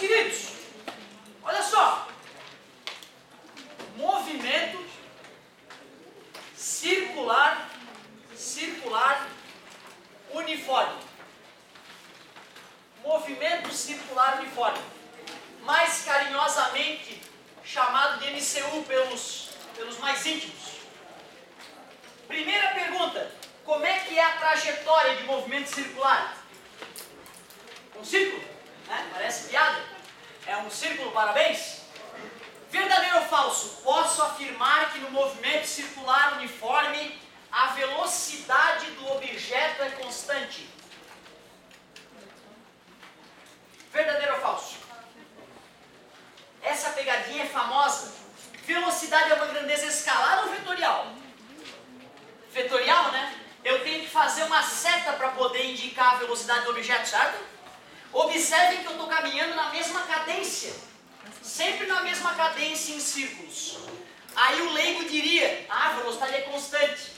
queridos, olha só. Movimento circular uniforme. Movimento circular uniforme. Mais carinhosamente chamado de MCU pelos mais íntimos. Primeira pergunta: como é que é a trajetória de movimento circular? Um círculo, né? Parece piada. É um círculo, parabéns. Verdadeiro ou falso? Posso afirmar que no movimento circular uniforme a velocidade do objeto é constante. Verdadeiro ou falso? Essa pegadinha é famosa. Velocidade é uma grandeza escalar ou vetorial? Vetorial, né? Eu tenho que fazer uma seta para poder indicar a velocidade do objeto, certo? Observem que eu estou caminhando na mesma cadência. Sempre na mesma cadência em círculos. Aí o leigo diria, a velocidade é constante.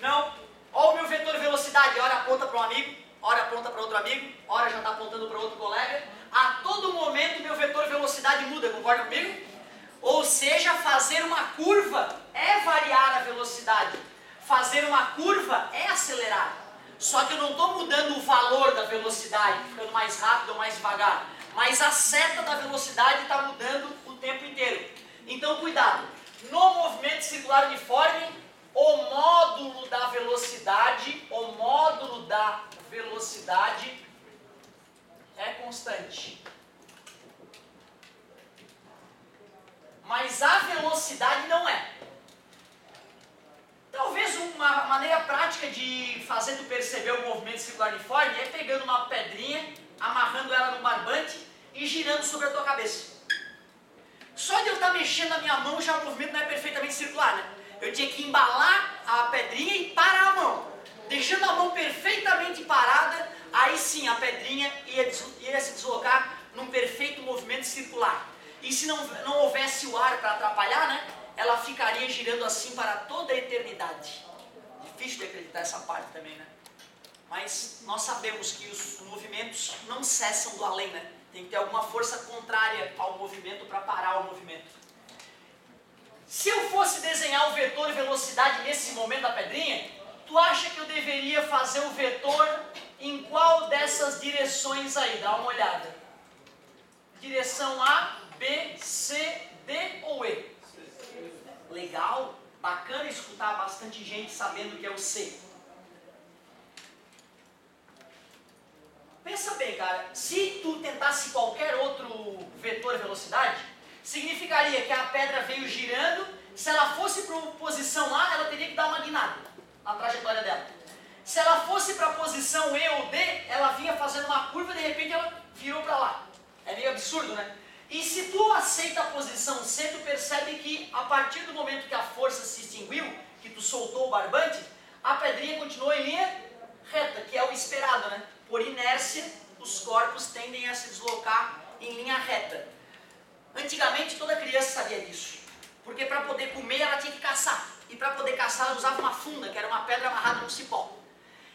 Não. Olha o meu vetor de velocidade. Ora aponta para um amigo, ora aponta para outro amigo, ora já está apontando para outro colega. A todo momento meu vetor de velocidade muda, concorda comigo? Ou seja, fazer uma curva é variar a velocidade. Fazer uma curva é acelerar. Só que eu não estou mudando o valor da velocidade, ficando mais rápido ou mais devagar. Mas a seta da velocidade está mudando o tempo inteiro. Então, cuidado. No movimento circular uniforme, o módulo da velocidade é constante. Mas a velocidade não é. Talvez uma maneira prática de fazer tu perceber o movimento circular uniforme é pegando uma pedrinha, amarrando ela no barbante e girando sobre a tua cabeça. Só de eu estar mexendo a minha mão, já o movimento não é perfeitamente circular, né? Eu tinha que embalar a pedrinha e parar a mão. Deixando a mão perfeitamente parada, aí sim a pedrinha ia se deslocar num perfeito movimento circular. E se não houvesse o ar para atrapalhar, né? Ela ficaria girando assim para toda a eternidade. Difícil de acreditar essa parte também, né? Mas nós sabemos que os movimentos não cessam do além, né? Tem que ter alguma força contrária ao movimento para parar o movimento. Se eu fosse desenhar o vetor velocidade nesse momento da pedrinha, tu acha que eu deveria fazer o vetor em qual dessas direções aí? Dá uma olhada. Direção A, B, C, D ou E? Legal, bacana escutar bastante gente sabendo que é o C. Pensa bem, cara, se tu tentasse qualquer outro vetor velocidade, significaria que a pedra veio girando, se ela fosse para a posição A, ela teria que dar uma guinada na trajetória dela. Se ela fosse para a posição E ou D, ela vinha fazendo uma curva e de repente ela virou para lá. É meio absurdo, né? E se tu aceita a posição C, tu percebe que a partir do momento que a força se extinguiu, que tu soltou o barbante, a pedrinha continuou em linha reta, que é o esperado, né? Por inércia, os corpos tendem a se deslocar em linha reta. Antigamente toda criança sabia disso, porque para poder comer ela tinha que caçar, e para poder caçar ela usava uma funda, que era uma pedra amarrada no cipó.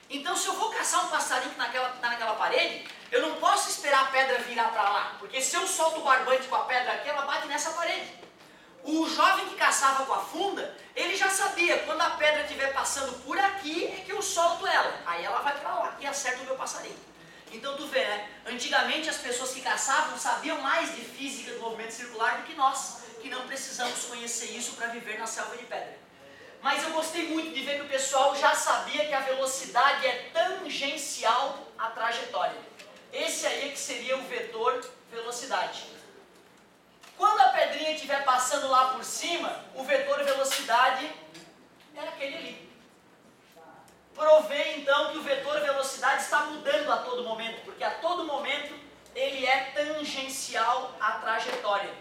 Então se eu vou caçar um passarinho que está naquela parede, eu não posso esperar a pedra virar para lá, porque se eu solto o barbante com a pedra aqui, ela bate nessa parede. O jovem que caçava com a funda, ele já sabia, quando a pedra estiver passando por aqui, é que eu solto ela. Aí ela vai para lá e acerta o meu passarinho. Então tu vê, né? Antigamente as pessoas que caçavam sabiam mais de física do movimento circular do que nós, que não precisamos conhecer isso para viver na selva de pedra. Mas eu gostei muito de ver que o pessoal já sabia que a velocidade é tangencial à trajetória. Esse aí é que seria o vetor velocidade. Quando a pedrinha estiver passando lá por cima, o vetor velocidade é aquele ali. Provei então que o vetor velocidade está mudando a todo momento, porque a todo momento ele é tangencial à trajetória.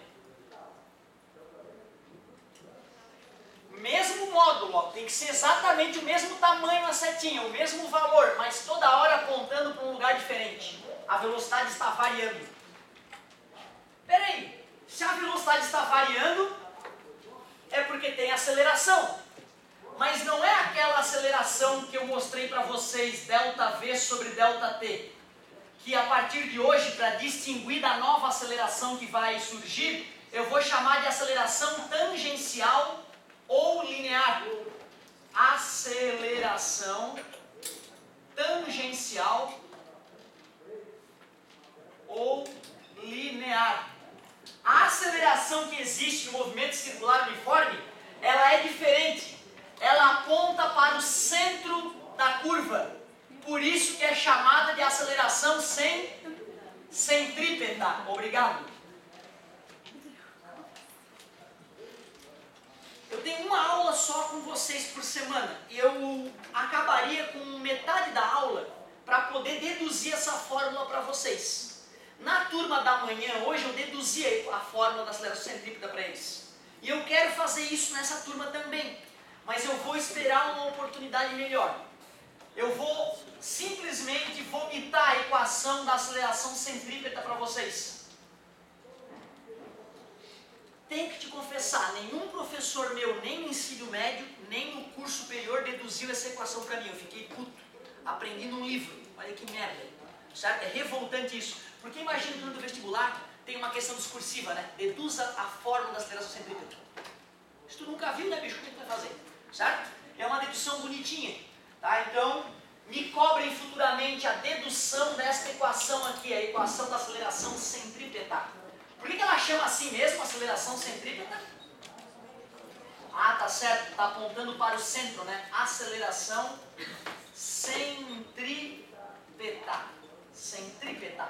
Mesmo módulo, ó, tem que ser exatamente o mesmo tamanho na setinha, o mesmo valor, mas toda hora apontando para um lugar diferente. A velocidade está variando. Peraí, se a velocidade está variando, é porque tem aceleração. Mas não é aquela aceleração que eu mostrei para vocês, ΔV sobre ΔT, que a partir de hoje, para distinguir da nova aceleração que vai surgir, eu vou chamar de aceleração tangencial ou linear. Aceleração tangencial ou linear. A aceleração que existe no movimento circular uniforme, ela é diferente. Ela aponta para o centro da curva. Por isso que é chamada de aceleração centrípeta. Obrigado. Eu tenho uma aula só com vocês por semana. Eu acabaria com metade da aula para poder deduzir essa fórmula para vocês. Na turma da manhã, hoje, eu deduzi a fórmula da aceleração centrípeta para eles. E eu quero fazer isso nessa turma também. Mas eu vou esperar uma oportunidade melhor. Eu vou simplesmente vomitar a equação da aceleração centrípeta para vocês. Tenho que te confessar, nenhum professor meu, nem no ensino médio, nem no curso superior, deduziu essa equação para mim. Eu fiquei puto. Aprendi num livro. Olha que merda. Certo? É revoltante isso. Porque imagina que no vestibular tem uma questão discursiva, né? Deduza a fórmula da aceleração centrípeta. Se tu nunca viu, né, bicho? Como é que tu vai fazer? Certo? É uma dedução bonitinha. Tá? Então, me cobrem futuramente a dedução desta equação aqui, a equação da aceleração centrípeta. Por que ela chama assim mesmo, aceleração centrípeta? Ah, tá certo, está apontando para o centro, né? Aceleração centrípeta. Centrípeta.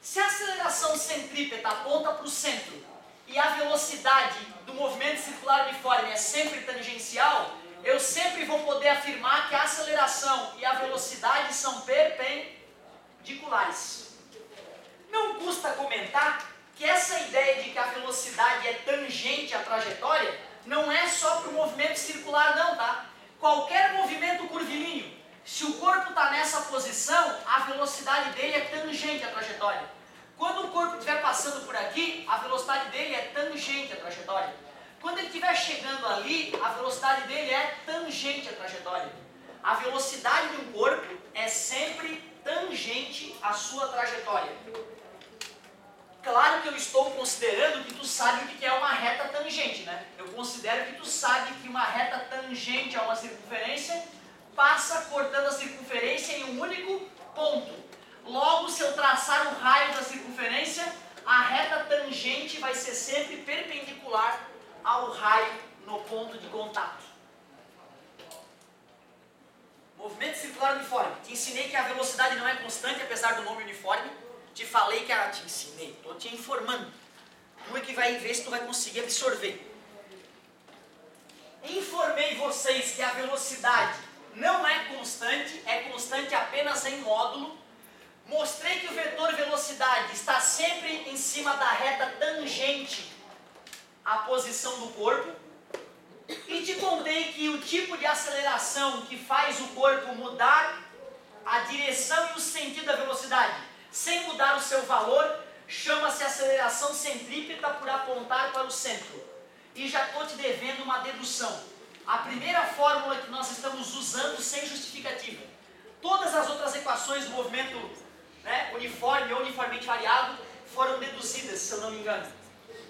Se a aceleração centrípeta aponta para o centro e a velocidade do movimento circular uniforme é sempre tangencial, eu sempre vou poder afirmar que a aceleração e a velocidade são perpendiculares. Não custa comentar que essa ideia de que a velocidade é tangente à trajetória não é só para o movimento circular não, tá? Qualquer movimento curvilíneo, se o corpo está nessa posição, a velocidade dele é tangente à trajetória. Quando o corpo estiver passando por aqui, a velocidade dele é tangente à trajetória. Quando ele estiver chegando ali, a velocidade dele é tangente à trajetória. A velocidade de um corpo é sempre tangente à sua trajetória. Claro que eu estou considerando que tu sabe o que é uma reta tangente, né? Eu considero que tu sabe que uma reta tangente a uma circunferência passa cortando a circunferência em um único ponto. Logo, se eu traçar o raio da circunferência, a reta tangente vai ser sempre perpendicular ao raio no ponto de contato. Movimento circular uniforme. Te ensinei que a velocidade não é constante, apesar do nome uniforme. Te falei que te ensinei, estou te informando. Tu é que vai ver se tu vai conseguir absorver. Informei vocês que a velocidade não é constante apenas em módulo. Mostrei que o vetor velocidade está sempre em cima da reta tangente à posição do corpo. E te contei que o tipo de aceleração que faz o corpo mudar a direção e o sentido da velocidade, sem mudar o seu valor, chama-se aceleração centrípeta por apontar para o centro. E já estou te devendo uma dedução. A primeira fórmula que nós estamos usando sem justificativa. Todas as outras equações do movimento, né, uniforme ou uniformemente variado foram deduzidas, se eu não me engano.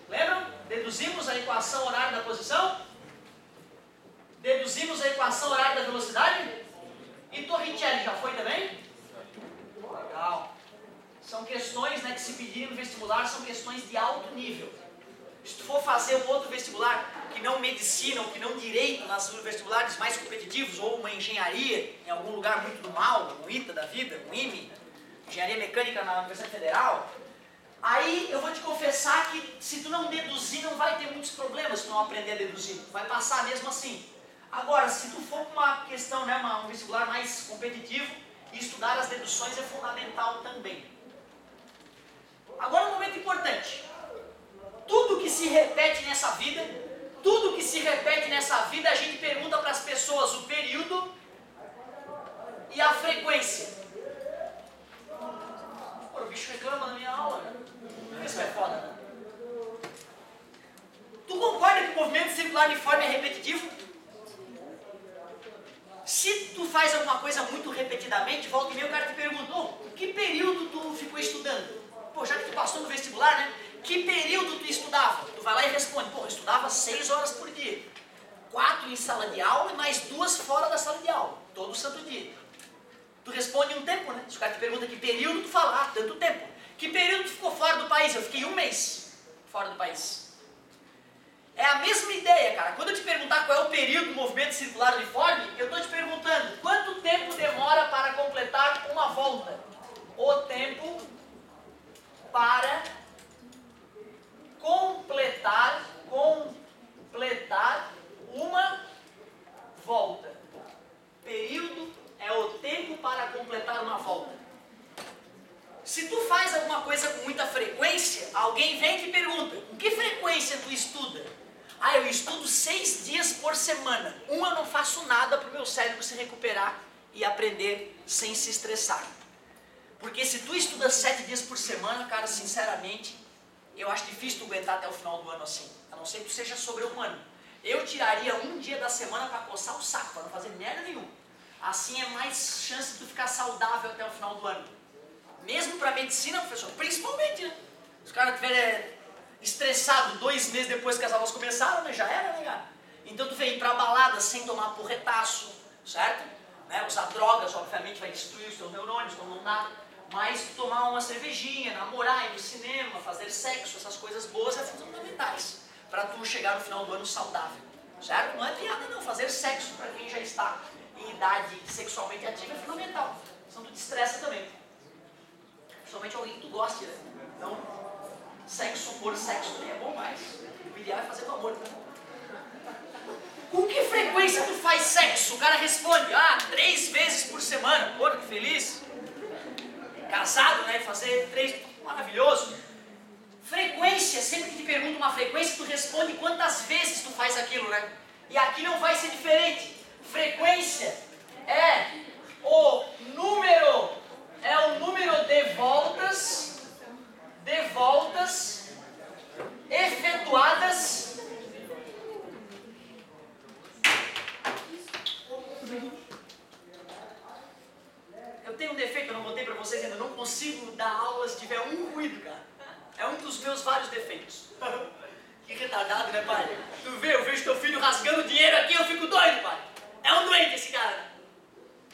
Lembram? Deduzimos a equação horária da posição? Deduzimos a equação horária da velocidade? E Torricelli já foi também? Legal. São questões, né, que se pedirem no vestibular, são questões de alto nível. Se tu for fazer um outro vestibular, que não medicina ou que não direito, nas vestibulares mais competitivos, ou uma engenharia, em algum lugar muito do mal, um ITA da vida, um IME, engenharia mecânica na Universidade Federal, aí eu vou te confessar que se tu não deduzir, não vai ter muitos problemas se tu não aprender a deduzir. Tu vai passar mesmo assim. Agora, se tu for para uma questão, né, um vestibular mais competitivo, estudar as deduções é fundamental também. Agora um momento importante. Tudo que se repete nessa vida, a gente pergunta para as pessoas o período e a frequência. Pô, o bicho reclama na minha aula, né? Isso é foda, né? Tu concorda que o movimento circular uniforme é repetitivo? Se tu faz alguma coisa muito repetidamente, volta e meia o cara te pergunta, que período passou no vestibular, né? Que período tu estudava? Tu vai lá e responde, pô, eu estudava 6 horas por dia. 4 em sala de aula e mais 2 fora da sala de aula, todo santo dia. Tu responde um tempo, né? Se o cara te pergunta que período, tu fala, tanto tempo. Que período tu ficou fora do país? Eu fiquei 1 mês fora do país. É a mesma ideia, cara. Quando eu te perguntar qual é o período do movimento circular uniforme, eu estou te perguntando quanto tempo demora para completar uma volta. O tempo para completar uma volta. Período é o tempo para completar uma volta. Se tu faz alguma coisa com muita frequência, alguém vem e te pergunta, com que frequência tu estuda? Ah, eu estudo 6 dias por semana. Eu não faço nada para o meu cérebro se recuperar e aprender sem se estressar. Porque se tu estuda 7 dias por semana, cara, sinceramente, eu acho difícil tu aguentar até o final do ano assim. A não ser que tu seja sobre-humano. Eu tiraria 1 dia da semana para coçar o saco, para não fazer merda nenhuma. Assim é mais chance de tu ficar saudável até o final do ano. Mesmo para medicina, professor, principalmente, né? Se os caras estiverem estressados 2 meses depois que as aulas começaram, né? Já era, né, cara? Então tu vem ir pra balada sem tomar porretaço, certo? Né? Usar drogas, obviamente, vai destruir os teus neurônios, então não dá. Mas tu tomar uma cervejinha, namorar, ir no cinema, fazer sexo, essas coisas boas são fundamentais para tu chegar no final do ano saudável, certo? Não é piada não, fazer sexo para quem já está em idade sexualmente ativa é fundamental, senão tu te estressa também. Principalmente alguém que tu goste, né? Então, sexo por sexo também é bom, mas o ideal é fazer com amor, né? Com que frequência tu faz sexo? O cara responde, 3 vezes por semana. Pô, que feliz. Casado, né? Fazer 3, maravilhoso. Frequência, sempre que te pergunta uma frequência, tu responde quantas vezes tu faz aquilo, né? E aqui não vai ser diferente. Frequência é o número de voltas efetuadas eu tenho um defeito, eu não botei pra vocês ainda, eu não consigo dar aula se tiver um ruído, cara. É um dos meus vários defeitos. Que retardado, né, pai? Tu vê, eu vejo teu filho rasgando dinheiro aqui, eu fico doido, pai. É um doente esse cara.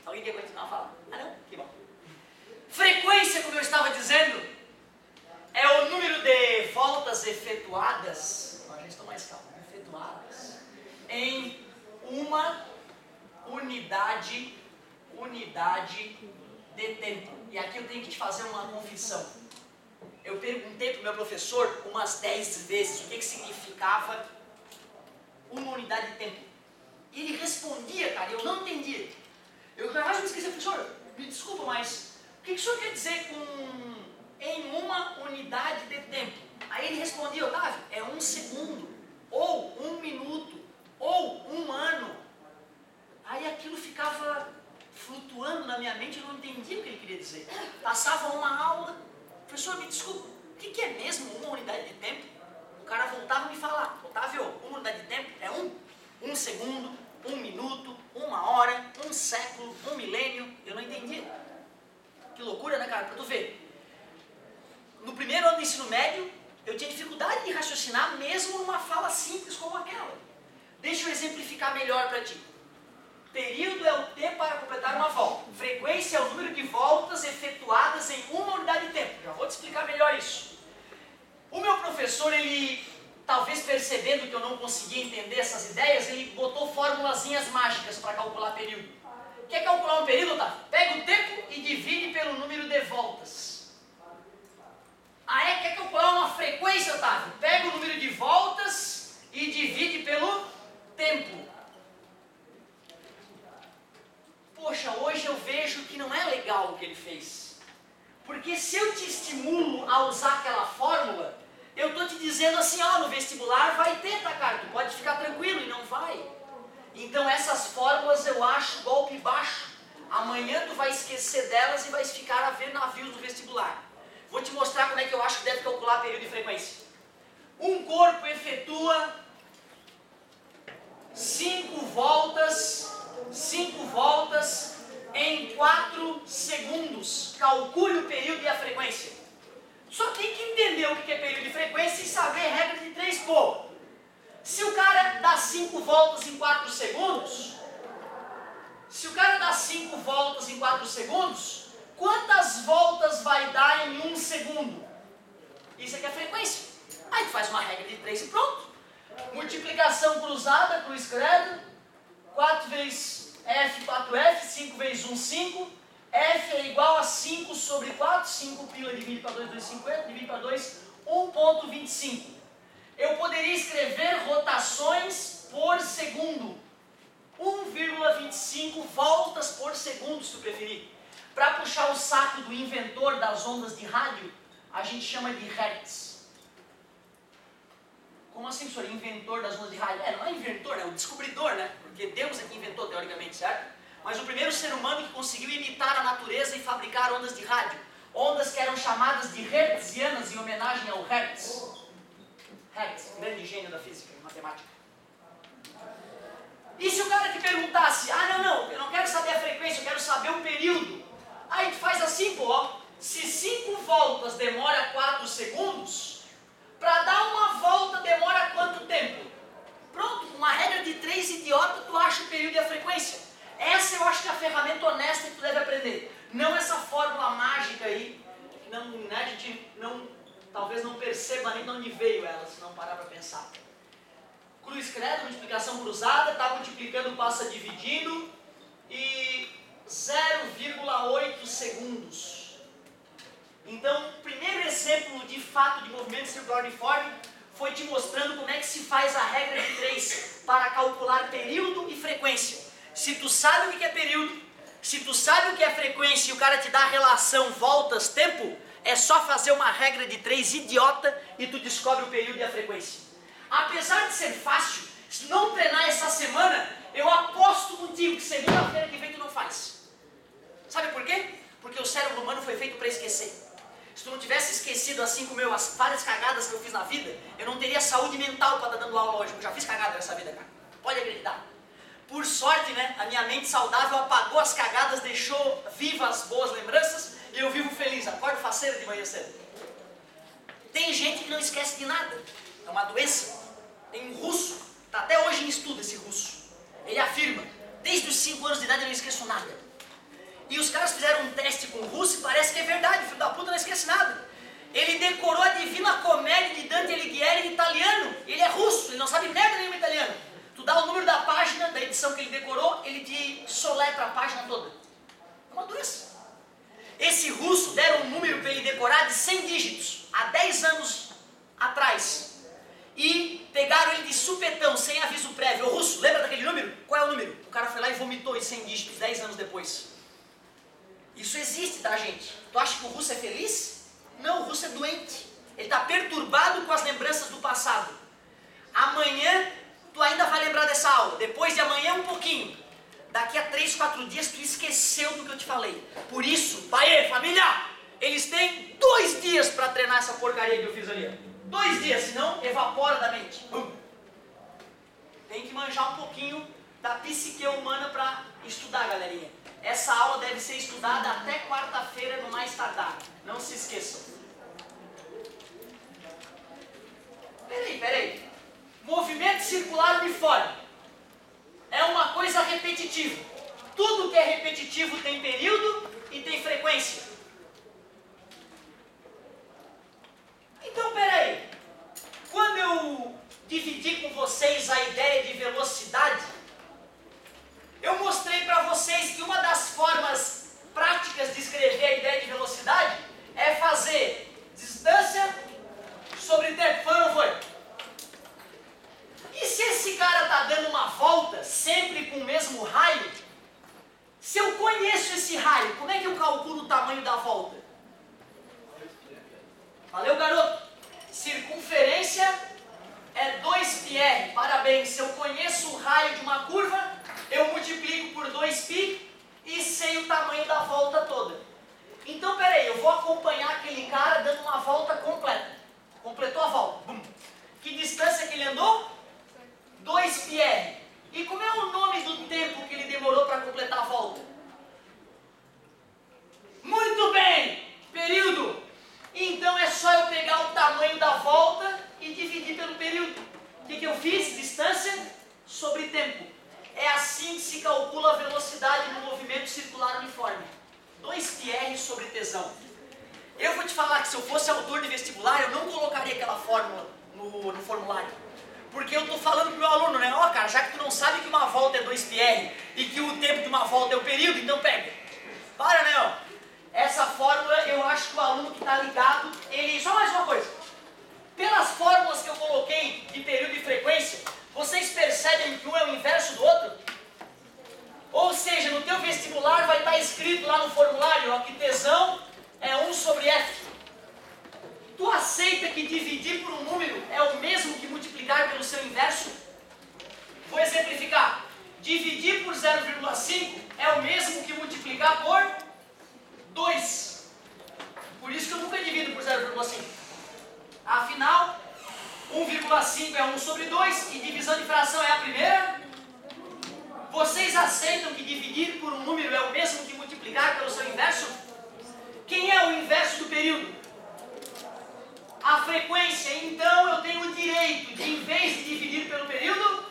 Alguém quer continuar a falar? Não? Que bom. Frequência, como eu estava dizendo, é o número de voltas efetuadas, a gente está mais calmo, efetuadas, em uma unidade de tempo. E aqui eu tenho que te fazer uma confissão. Eu perguntei para o meu professor umas 10 vezes o que significava uma unidade de tempo. E ele respondia, cara, eu não entendia. Eu jamais me esqueci, professor, me desculpa, mas o que o senhor quer dizer com em uma unidade de tempo? Aí ele respondia, Otávio, é 1 segundo, ou 1 minuto, ou 1 ano. Aí aquilo ficava flutuando na minha mente, eu não entendia o que ele queria dizer. Passava uma aula, professor, me desculpa, o que é mesmo uma unidade de tempo? O cara voltava a me falar, Otávio, uma unidade de tempo é 1 segundo, 1 minuto, 1 hora, 1 século, 1 milênio. Eu não entendia. Que loucura, né, cara? Pra tu ver. No primeiro ano do ensino médio, eu tinha dificuldade de raciocinar mesmo numa fala simples como aquela. Deixa eu exemplificar melhor para ti. Período é o tempo para completar uma volta. Frequência é o número de voltas efetuadas em uma unidade de tempo. Já vou te explicar melhor isso. O meu professor, ele, talvez percebendo que eu não conseguia entender essas ideias, ele botou formulazinhas mágicas para calcular período. Quer calcular um período, tá? Pega o tempo e divide pelo número de voltas. Quer calcular uma frequência, Otávio? Pega o número de voltas e divide pelo tempo. Poxa, hoje eu vejo que não é legal o que ele fez. Porque se eu te estimulo a usar aquela fórmula, eu estou te dizendo assim, no vestibular vai ter, tá, cara? Tu pode ficar tranquilo, e não vai. Então essas fórmulas eu acho golpe baixo. Amanhã tu vai esquecer delas e vai ficar a ver navios no vestibular. Vou te mostrar como é que eu acho que deve calcular período e frequência. Um corpo efetua 5 voltas em 4 segundos. Calcule o período e a frequência. Só tem que entender o que é período de frequência e saber a regra de 3 pô. Se o cara dá 5 voltas em 4 segundos, quantas voltas vai dar em 1 segundo? Isso aqui é frequência. Aí tu faz uma regra de 3 e pronto. Multiplicação cruzada, cruz credo. 4 vezes F, 4F, 5 vezes 1, 5. F é igual a 5 sobre 4, 5 pila divide para 2, 2,50, divide para 2, 1,25. Eu poderia escrever rotações por segundo. 1,25 voltas por segundo, se tu preferir. Para puxar o saco do inventor das ondas de rádio, a gente chama de hertz. Como assim, professor? Inventor das ondas de rádio? Não é inventor, é o descobridor, né? Porque Deus é que inventou, teoricamente, certo? Mas o primeiro ser humano que conseguiu imitar a natureza e fabricar ondas de rádio. Ondas que eram chamadas de hertzianas em homenagem ao Hertz. Hertz, grande gênio da física e matemática. E se o cara te perguntasse, não, eu não quero saber a frequência, eu quero saber o período. Aí tu faz assim, pô, ó. Se 5 voltas demora 4 segundos, para dar uma volta demora quanto tempo? Pronto, uma regra de 3 idiota, tu acha o período e a frequência. Essa eu acho que é a ferramenta honesta que tu deve aprender. Não essa fórmula mágica aí, que não, né, a gente talvez não perceba nem de onde veio ela, se não parar para pensar. Cruz credo, multiplicação cruzada, está multiplicando, passa dividindo, e 0,8 segundos. Então, o primeiro exemplo de fato de movimento circular uniforme foi te mostrando como é que se faz a regra de 3 para calcular período e frequência. Se tu sabe o que é período, se tu sabe o que é frequência e o cara te dá a relação voltas, tempo, é só fazer uma regra de 3 idiota e tu descobre o período e a frequência. Apesar de ser fácil, se não treinar essa semana, eu aposto contigo que segunda-feira que vem tu não faz. Sabe por quê? Porque o cérebro humano foi feito para esquecer. Se tu não tivesse esquecido assim como eu as várias cagadas que eu fiz na vida, eu não teria saúde mental para estar dando aula hoje. Eu já fiz cagada nessa vida, cara. Pode acreditar. Por sorte, né, a minha mente saudável apagou as cagadas, deixou vivas as boas lembranças e eu vivo feliz. Acordo faceiro de manhã cedo. Tem gente que não esquece de nada. É uma doença. Tem um russo, está até hoje em estudo esse russo. Ele afirma, desde os 5 anos de idade eu não esqueço nada. E os caras fizeram um teste com o russo e parece que é verdade, filho da puta não esquece nada. Ele decorou a Divina Comédia de Dante Alighieri em italiano. Ele é russo, ele não sabe merda nenhuma italiano. Tu dá o número da página, da edição que ele decorou, ele te soletra a página toda. É uma doença. Esse russo deram um número para ele decorar de 100 dígitos, há 10 anos atrás. E pegaram ele de supetão, sem aviso prévio. Ô russo, lembra daquele número? Qual é o número? O cara foi lá e vomitou em 100 dígitos, 10 anos depois. Isso existe, tá, gente? Tu acha que o russo é feliz? Não, o russo é doente. Ele está perturbado com as lembranças do passado. Amanhã, tu ainda vai lembrar dessa aula. Depois de amanhã, um pouquinho. Daqui a 3, 4 dias, tu esqueceu do que eu te falei. Por isso, pai, família, eles têm 2 dias para treinar essa porcaria que eu fiz ali. 2 dias, senão evapora da mente. Tem que manjar um pouquinho da psique humana para estudar, galerinha. Essa aula deve ser estudada até quarta-feira, no mais tardar. Não se esqueçam. Peraí. Movimento circular uniforme. É uma coisa repetitiva. Tudo que é repetitivo tem período e tem frequência. Então, peraí. Quando eu dividi com vocês a ideia de velocidade, eu mostrei para vocês que uma das formas práticas de escrever a ideia de velocidade é fazer distância sobre tempo. Foi ou não foi? E se esse cara está dando uma volta sempre com o mesmo raio, se eu conheço esse raio, como é que eu calculo o tamanho da volta? Valeu, garoto? Circunferência é 2πr. Parabéns. Se eu conheço o raio de uma curva, eu multiplico por 2π e sei o tamanho da volta toda. Então, peraí, eu vou acompanhar aquele cara dando uma volta completa. Completou a volta. Bum. Que distância que ele andou? 2πr. E como é o nome do tempo que ele demorou para completar a volta? Muito bem! Período. Então é só sobre tesão. Eu vou te falar que se eu fosse autor de vestibular, eu não colocaria aquela fórmula no formulário. Porque eu estou falando pro meu aluno, né? Ó, cara, já que tu não sabe que uma volta é 2πr e que o tempo de uma volta é o período, então pega. Para, né, ó. Essa fórmula, eu acho que o aluno que está ligado, ele... Só mais uma coisa. Pelas fórmulas que eu coloquei de período e frequência, vocês percebem que um é o inverso do outro? Ou seja, no teu vestibular vai estar escrito lá no formulário, ó, que tesão é 1 sobre f. Tu aceita que dividir por um número é o mesmo que multiplicar pelo seu inverso? Vou exemplificar. Dividir por 0,5 é o mesmo que multiplicar por 2. Por isso que eu nunca divido por 0,5. Afinal, 1,5 é 1 sobre 2 e divisão de fração é a primeira. Vocês aceitam que dividir por um número é o mesmo que multiplicar pelo seu inverso? Quem é o inverso do período? A frequência. Então eu tenho o direito de, em vez de dividir pelo período...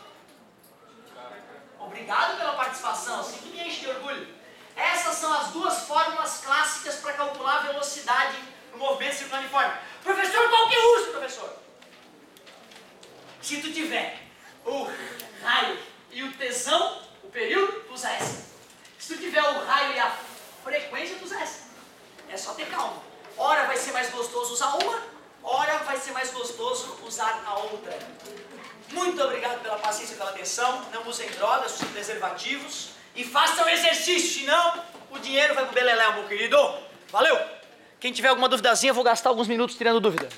Obrigado pela participação, assim que me enche de orgulho. Essas são as duas fórmulas clássicas para calcular a velocidade no movimento circular uniforme. Professor, qual que eu uso, professor? Se tu tiver o raio e o tesão, o período, tu usa essa. Se tu tiver o raio e a frequência, tu usa essa. É só ter calma. Ora vai ser mais gostoso usar uma, ora vai ser mais gostoso usar a outra. Muito obrigado pela paciência e pela atenção. Não usem drogas, usem preservativos. E façam exercício, senão o dinheiro vai pro beleléu, meu querido. Valeu! Quem tiver alguma duvidazinha, eu vou gastar alguns minutos tirando dúvida.